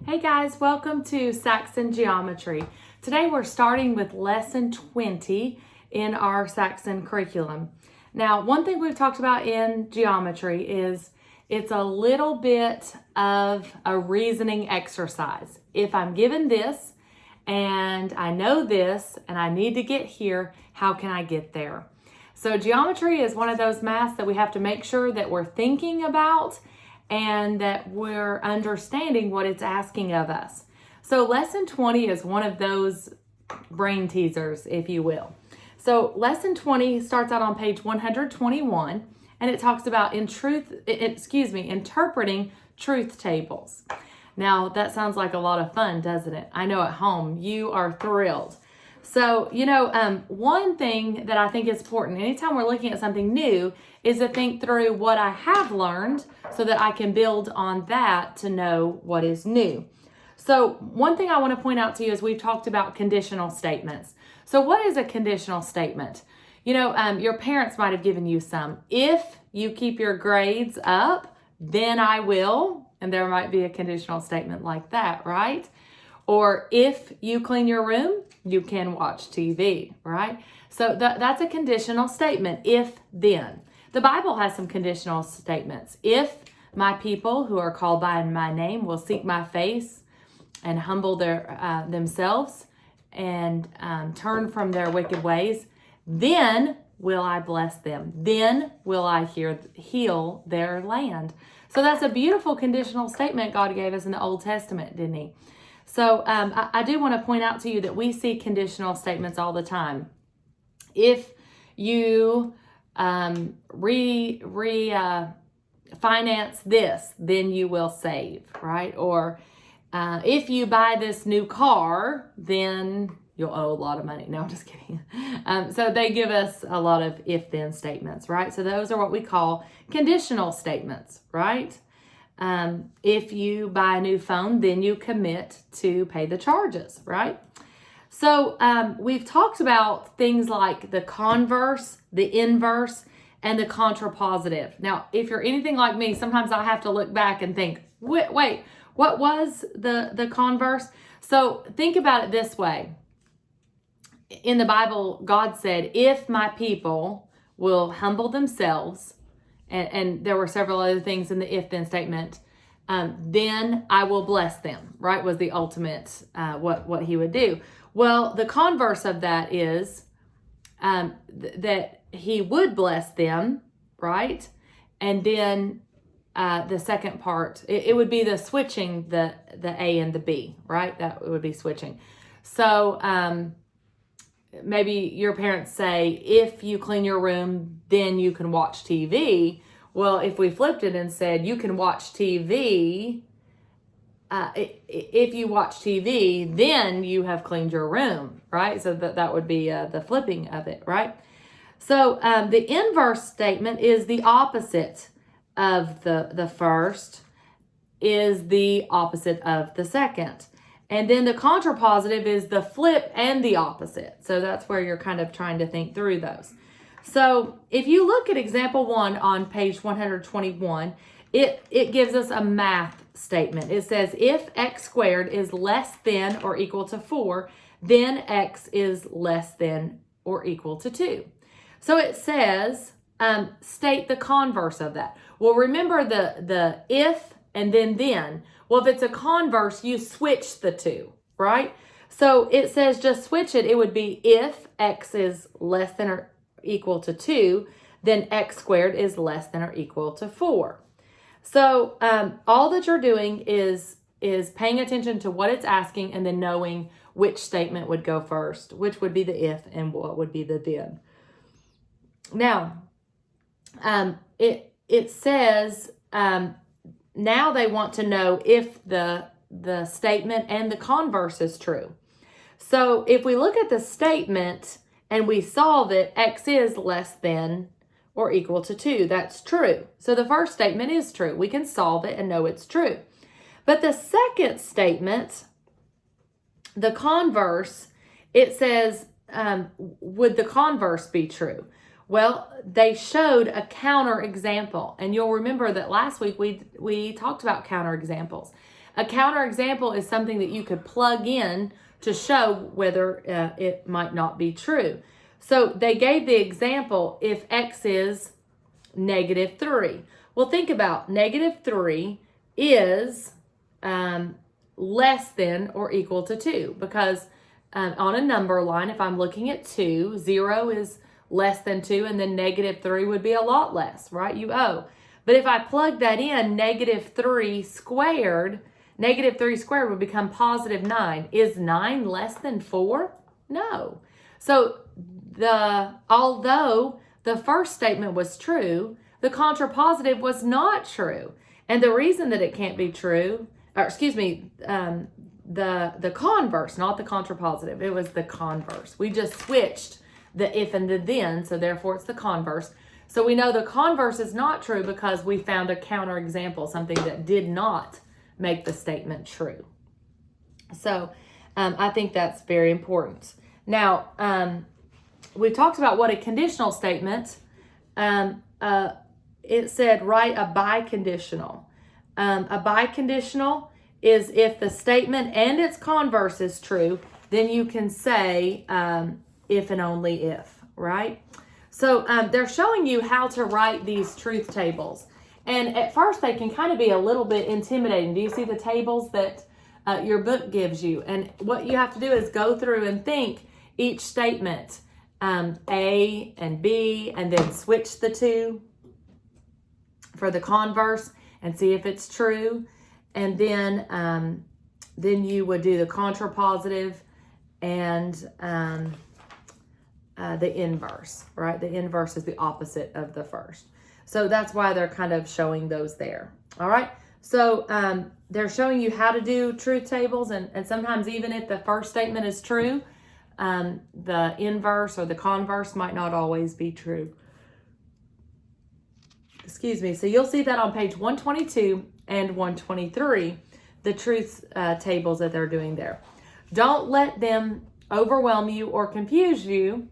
Hey guys, welcome to Saxon Geometry. Today we're starting with lesson 20 in our Saxon curriculum. Now, one thing we've talked about in geometry is it's a little bit of a reasoning exercise. If I'm given this and I know this and I need to get here, how can I get there? So geometry is one of those maths that we have to make sure that we're thinking about and that we're understanding what it's asking of us. So lesson 20 is one of those brain teasers, if you will. So lesson 20 starts out on page 121, and it talks about interpreting truth tables. Now, that sounds like a lot of fun, doesn't it? I know at home you are thrilled. So, one thing that I think is important anytime we're looking at something new is to think through what I have learned so that I can build on that to know what is new. So one thing I want to point out to you is we've talked about conditional statements. So what is a conditional statement? Your parents might have given you some. If you keep your grades up, then I will. And there might be a conditional statement like that, right? Or if you clean your room, you can watch TV, right? So that's a conditional statement, if then. The Bible has some conditional statements. If my people who are called by my name will seek my face and humble themselves and turn from their wicked ways, then will I bless them. Then will I heal their land. So that's a beautiful conditional statement God gave us in the Old Testament, didn't he? So I do want to point out to you that we see conditional statements all the time. If you finance this, then you will save, right? Or if you buy this new car, then you'll owe a lot of money. No, I'm just kidding. So they give us a lot of if-then statements, right? So those are what we call conditional statements, right? If you buy a new phone, then you commit to pay the charges, right? So we've talked about things like the converse, the inverse, and the contrapositive. Now, if you're anything like me, sometimes I have to look back and think, wait, what was the converse? So think about it this way. In the Bible, God said, if my people will humble themselves, and there were several other things in the if-then statement, then I will bless them, right, was the ultimate, what he would do. Well, the converse of that is that he would bless them, right? And then the second part, it would be the switching the A and the B, right? That would be switching. So maybe your parents say, if you clean your room, then you can watch TV. Well, if we flipped it and said, you can watch TV, if you watch TV, then you have cleaned your room, right? So that would be the flipping of it, right? So the inverse statement is the opposite of the first, is the opposite of the second. And then the contrapositive is the flip and the opposite. So that's where you're kind of trying to think through those. So if you look at example 1 on page 121, it gives us a math statement. It says, if x squared is less than or equal to 4, then x is less than or equal to 2. So it says, state the converse of that. Well, remember the if and then. Well, if it's a converse, you switch the two, right? So it says just switch it. It would be if x is less than or equal to 2, then x squared is less than or equal to 4. So all that you're doing is paying attention to what it's asking and then knowing which statement would go first, which would be the if and what would be the then. Now, it says now they want to know if the statement and the converse is true. So if we look at the statement and we solve it, x is less than or equal to 2. That's true. So the first statement is true. We can solve it and know it's true. But the second statement, the converse, it says, would the converse be true? Well, they showed a counter example. And you'll remember that last week we talked about counter examples. A counterexample is something that you could plug in to show whether it might not be true. So they gave the example if x is -3. Well, think about -3 is less than or equal to 2, because on a number line, if I'm looking at 2, 0 is less than 2, and then -3 would be a lot less, right? But if I plug that in, -3 squared, -3 squared would become +9. Is 9 less than 4? No. So although the first statement was true, the contrapositive was not true. And the reason that it can't be true, the converse, not the contrapositive. It was the converse. We just switched the if and the then, so therefore it's the converse. So we know the converse is not true because we found a counterexample, something that did not make the statement true. So I think that's very important. Now, we talked about what a conditional statement. It said write a biconditional. A biconditional is if the statement and its converse is true, then you can say if and only if, right? So they're showing you how to write these truth tables. And at first they can kind of be a little bit intimidating. Do you see the tables that your book gives you? And what you have to do is go through and think each statement, A and B, and then switch the two for the converse and see if it's true. And then you would do the contrapositive and the inverse, right? The inverse is the opposite of the first. So that's why they're kind of showing those there. All right. So they're showing you how to do truth tables. And sometimes even if the first statement is true, the inverse or the converse might not always be true. Excuse me. So you'll see that on page 122 and 123, the truth tables that they're doing there. Don't let them overwhelm you or confuse you.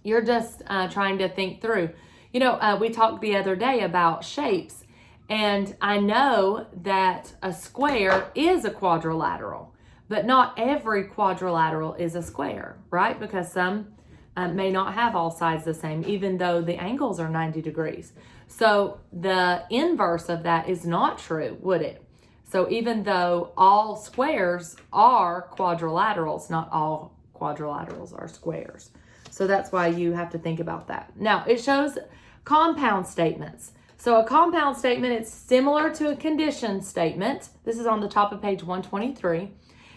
You're just trying to think through. You know, we talked the other day about shapes, and I know that a square is a quadrilateral, but not every quadrilateral is a square, right? Because some may not have all sides the same, even though the angles are 90 degrees. So the inverse of that is not true, would it? So even though all squares are quadrilaterals, not all quadrilaterals are squares. So that's why you have to think about that. Now, it shows compound statements. So a compound statement, it's similar to a condition statement. This is on the top of page 123.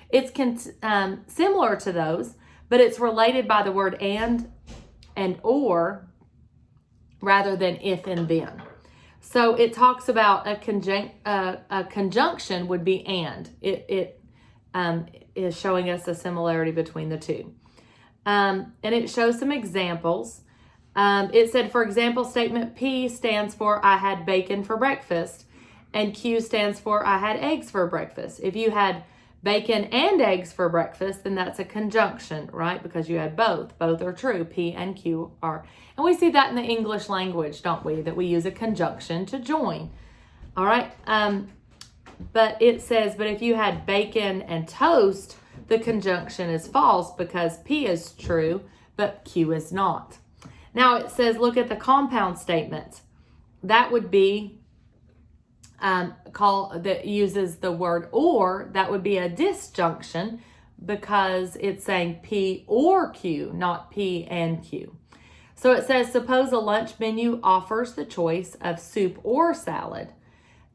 It's similar to those, but it's related by the word and or rather than if and then. So it talks about a conjunction would be and. It is showing us a similarity between the two. And it shows some examples. It said, for example, statement P stands for I had bacon for breakfast, and Q stands for I had eggs for breakfast. If you had bacon and eggs for breakfast, then that's a conjunction, right? Because you had both. Both are true. P and Q are. And we see that in the English language, don't we? That we use a conjunction to join. All right. But it says, but if you had bacon and toast, the conjunction is false because P is true, but Q is not. Now it says, look at the compound statement. That would be that uses the word or. That would be a disjunction because it's saying P or Q, not P and Q. So it says, suppose a lunch menu offers the choice of soup or salad.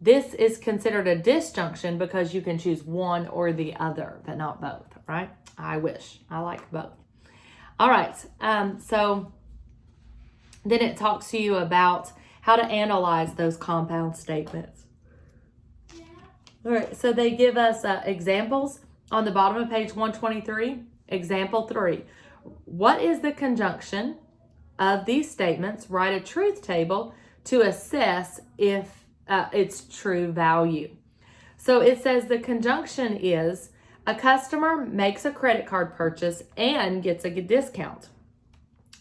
This is considered a disjunction because you can choose one or the other, but not both, right? I wish. I like both. All right. So then it talks to you about how to analyze those compound statements. All right. So they give us examples on the bottom of page 123. Example 3. What is the conjunction of these statements? Write a truth table to assess if its true value. So it says the conjunction is a customer makes a credit card purchase and gets a discount.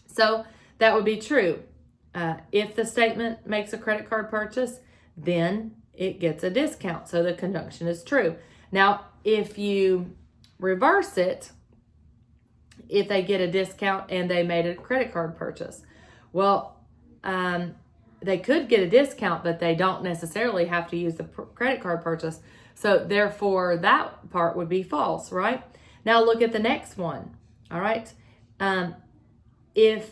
So that would be true. If the statement makes a credit card purchase, then it gets a discount. So the conjunction is true. Now, if you reverse it, if they get a discount and they made a credit card purchase, well, they could get a discount, but they don't necessarily have to use the credit card purchase. So therefore, that part would be false, right? Now look at the next one, all right? If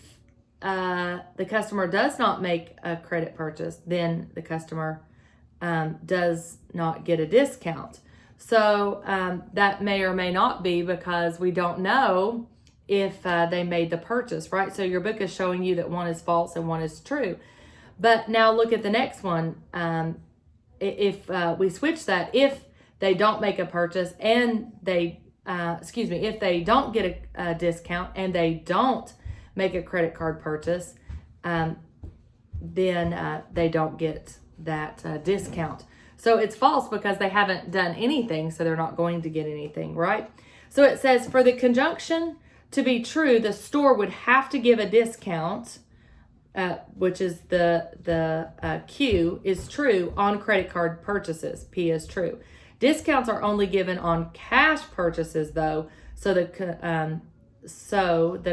the customer does not make a credit purchase, then the customer does not get a discount. So that may or may not be because we don't know if they made the purchase, right? So your book is showing you that one is false and one is true. But now look at the next one. If we switch that, if they don't make a purchase and they, if they don't get a discount and they don't make a credit card purchase, then they don't get that discount. So it's false because they haven't done anything, so they're not going to get anything, right? So it says for the conjunction to be true, the store would have to give a discount, which is the Q is true on credit card purchases. P is true. Discounts are only given on cash purchases, though, so the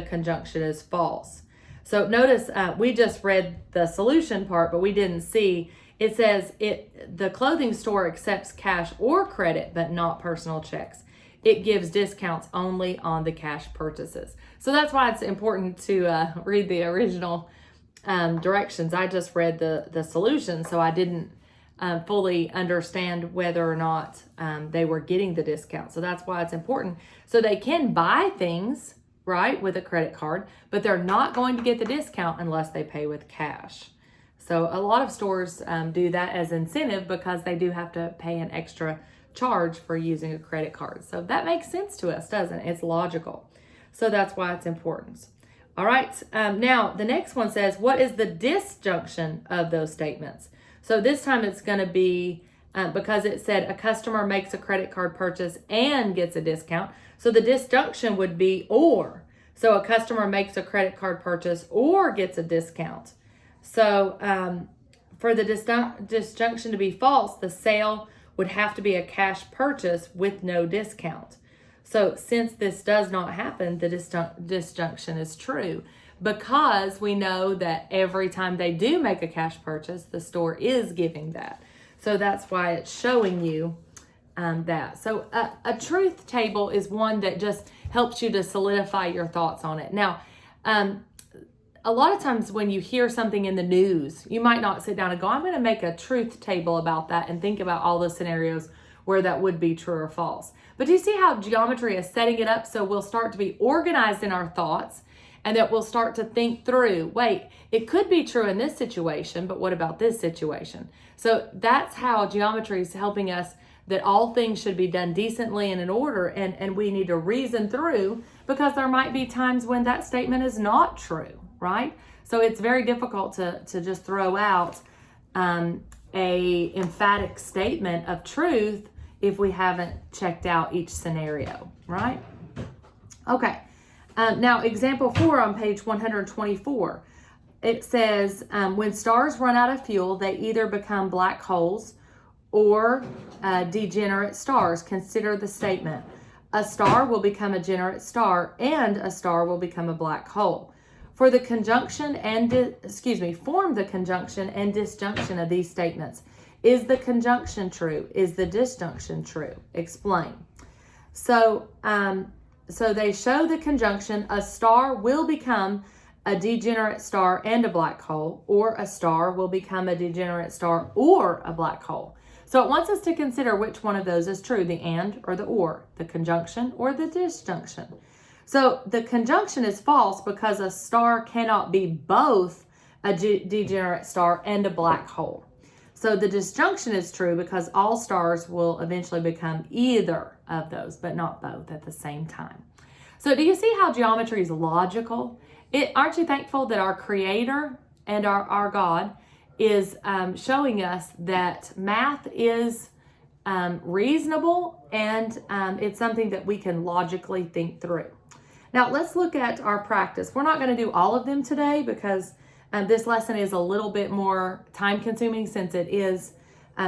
conjunction is false. So notice we just read the solution part, but we didn't see. It says the clothing store accepts cash or credit, but not personal checks. It gives discounts only on the cash purchases. So that's why it's important to read the original directions. I just read the solution, so I didn't fully understand whether or not they were getting the discount. So that's why it's important. So they can buy things, right, with a credit card, but they're not going to get the discount unless they pay with cash. So a lot of stores do that as incentive because they do have to pay an extra charge for using a credit card. So that makes sense to us, doesn't it? It's logical. So that's why it's important. All right. Now the next one says, what is the disjunction of those statements? So this time it's going to be because it said a customer makes a credit card purchase and gets a discount. So the disjunction would be or. So a customer makes a credit card purchase or gets a discount. So for the disjunction to be false, the sale would have to be a cash purchase with no discount. So since this does not happen, the disjunction is true because we know that every time they do make a cash purchase, the store is giving that. So that's why it's showing you that. So a truth table is one that just helps you to solidify your thoughts on it. Now, a lot of times when you hear something in the news, you might not sit down and go, I'm going to make a truth table about that and think about all the scenarios where that would be true or false. But do you see how geometry is setting it up so we'll start to be organized in our thoughts and that we'll start to think through, wait, it could be true in this situation, but what about this situation? So that's how geometry is helping us that all things should be done decently and in order, and we need to reason through because there might be times when that statement is not true, right? So it's very difficult to just throw out a emphatic statement of truth if we haven't checked out each scenario, right? Okay, now example 4 on page 124. It says, when stars run out of fuel, they either become black holes or degenerate stars. Consider the statement. A star will become a degenerate star and a star will become a black hole. For the conjunction and, form the conjunction and disjunction of these statements. Is the conjunction true? Is the disjunction true? Explain. So they show the conjunction. A star will become a degenerate star and a black hole, or a star will become a degenerate star or a black hole. So it wants us to consider which one of those is true, the and or the or, the conjunction or the disjunction. So the conjunction is false because a star cannot be both a degenerate star and a black hole. So the disjunction is true because all stars will eventually become either of those, but not both at the same time. So do you see how geometry is logical? Aren't you thankful that our Creator and our God is showing us that math is reasonable and it's something that we can logically think through. Now let's look at our practice. We're not going to do all of them today because this lesson is a little bit more time consuming since it is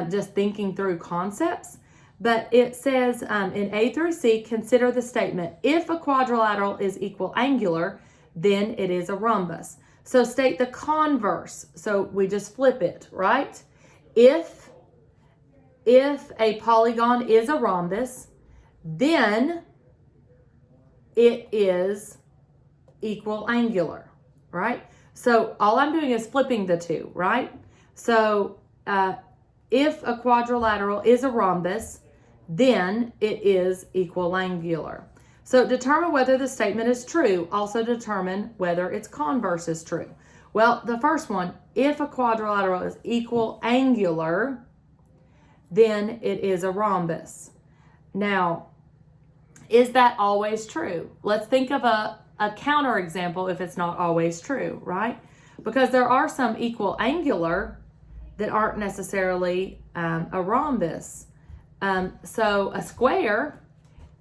just thinking through concepts. But it says in A through C, consider the statement, if a quadrilateral is equal angular, then it is a rhombus. So state the converse. So we just flip it, right? If a polygon is a rhombus, then it is equal angular, right? So all I'm doing is flipping the two, right? So if a quadrilateral is a rhombus, then it is equal angular. So determine whether the statement is true. Also determine whether its converse is true. Well, the first one, if a quadrilateral is equal angular, then it is a rhombus. Now, is that always true? Let's think of a counter example if it's not always true, right? Because there are some equal angular that aren't necessarily a rhombus. So a square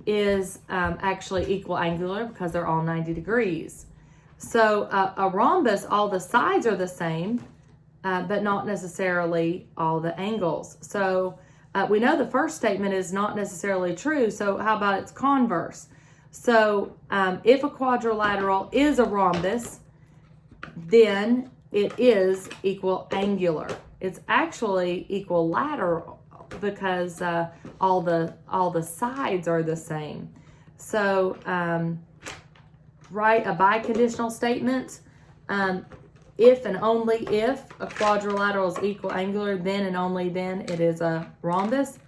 is actually equal angular because they're all 90 degrees. So a rhombus, all the sides are the same, but not necessarily all the angles. So we know the first statement is not necessarily true, so how about its converse? So if a quadrilateral is a rhombus, then it is equal angular. It's actually equilateral because all the sides are the same. So write a biconditional statement. If and only if a quadrilateral is equal angular, then and only then it is a rhombus.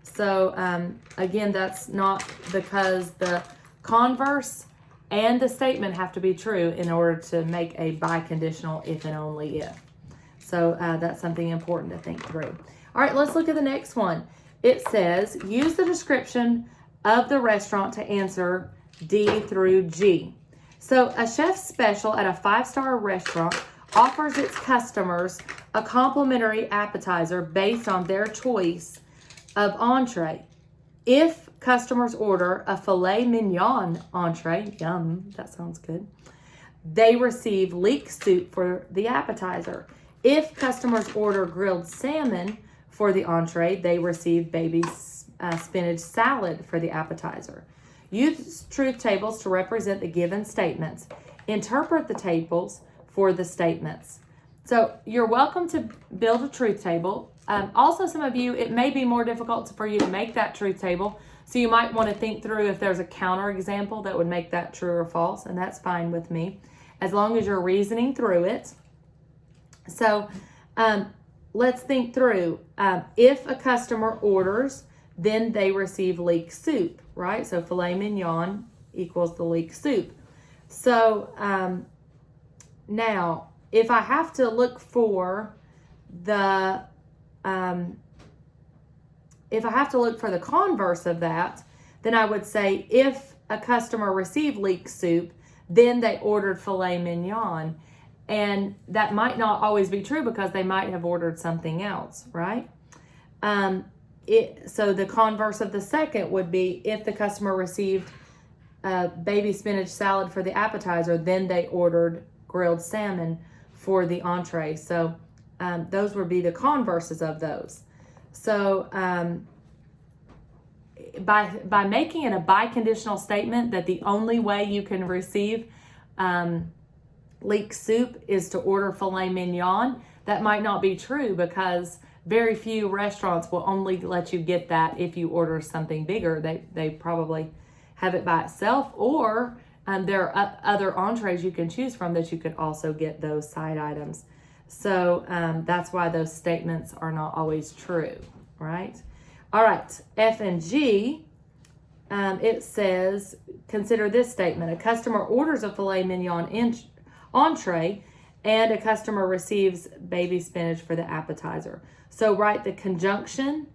So again, that's not because the converse and the statement have to be true in order to make a biconditional if and only if. So that's something important to think through. All right, let's look at the next one. It says, use the description of the restaurant to answer D through G. So a chef's special at a 5-star restaurant offers its customers a complimentary appetizer based on their choice of entree. If customers order a filet mignon entree, yum, that sounds good, they receive leek soup for the appetizer. If customers order grilled salmon for the entree, they receive baby spinach salad for the appetizer. Use truth tables to represent the given statements. Interpret the tables for the statements. So you're welcome to build a truth table. Also, some of you, it may be more difficult for you to make that truth table. So you might want to think through if there's a counter example that would make that true or false, and that's fine with me, as long as you're reasoning through it. So let's think through. If a customer orders, then they receive leek soup, right? So filet mignon equals the leek soup. So now, if I have to look for the converse of that, then I would say if a customer received leek soup, then they ordered filet mignon. And that might not always be true because they might have ordered something else, right? So the converse of the second would be if the customer received baby spinach salad for the appetizer, then they ordered grilled salmon for the entree. So those would be the converses of those. So by making it a biconditional statement that the only way you can receive leek soup is to order filet mignon, that might not be true because very few restaurants will only let you get that if you order something bigger. They probably have it by itself, or there are other entrees you can choose from that you could also get those side items. So that's why those statements are not always true, right? All right, F and G, it says, consider this statement. A customer orders a filet mignon entree and a customer receives baby spinach for the appetizer. So write the conjunction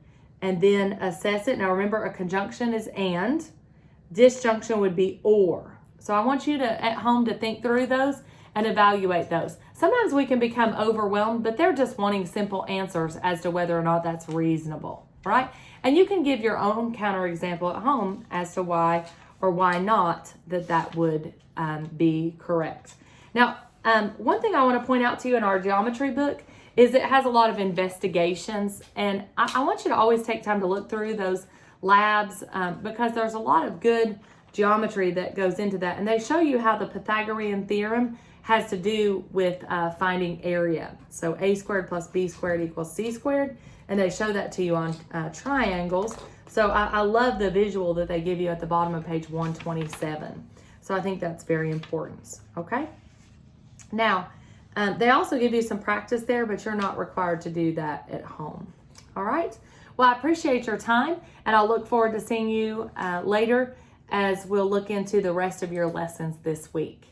and then assess it. Now remember, a conjunction is and. Disjunction would be or. So I want you to, at home, to think through those and evaluate those. Sometimes we can become overwhelmed, but they're just wanting simple answers as to whether or not that's reasonable, right? And you can give your own counterexample at home as to why or why not that would be correct. Now, one thing I want to point out to you in our geometry book is it has a lot of investigations. And I want you to always take time to look through those labs because there's a lot of good geometry that goes into that. And they show you how the Pythagorean theorem has to do with finding area. So a squared plus b squared equals c squared. And they show that to you on triangles. So I love the visual that they give you at the bottom of page 127. So I think that's very important, okay? Now, they also give you some practice there, but you're not required to do that at home, all right? Well, I appreciate your time, and I'll look forward to seeing you later as we'll look into the rest of your lessons this week.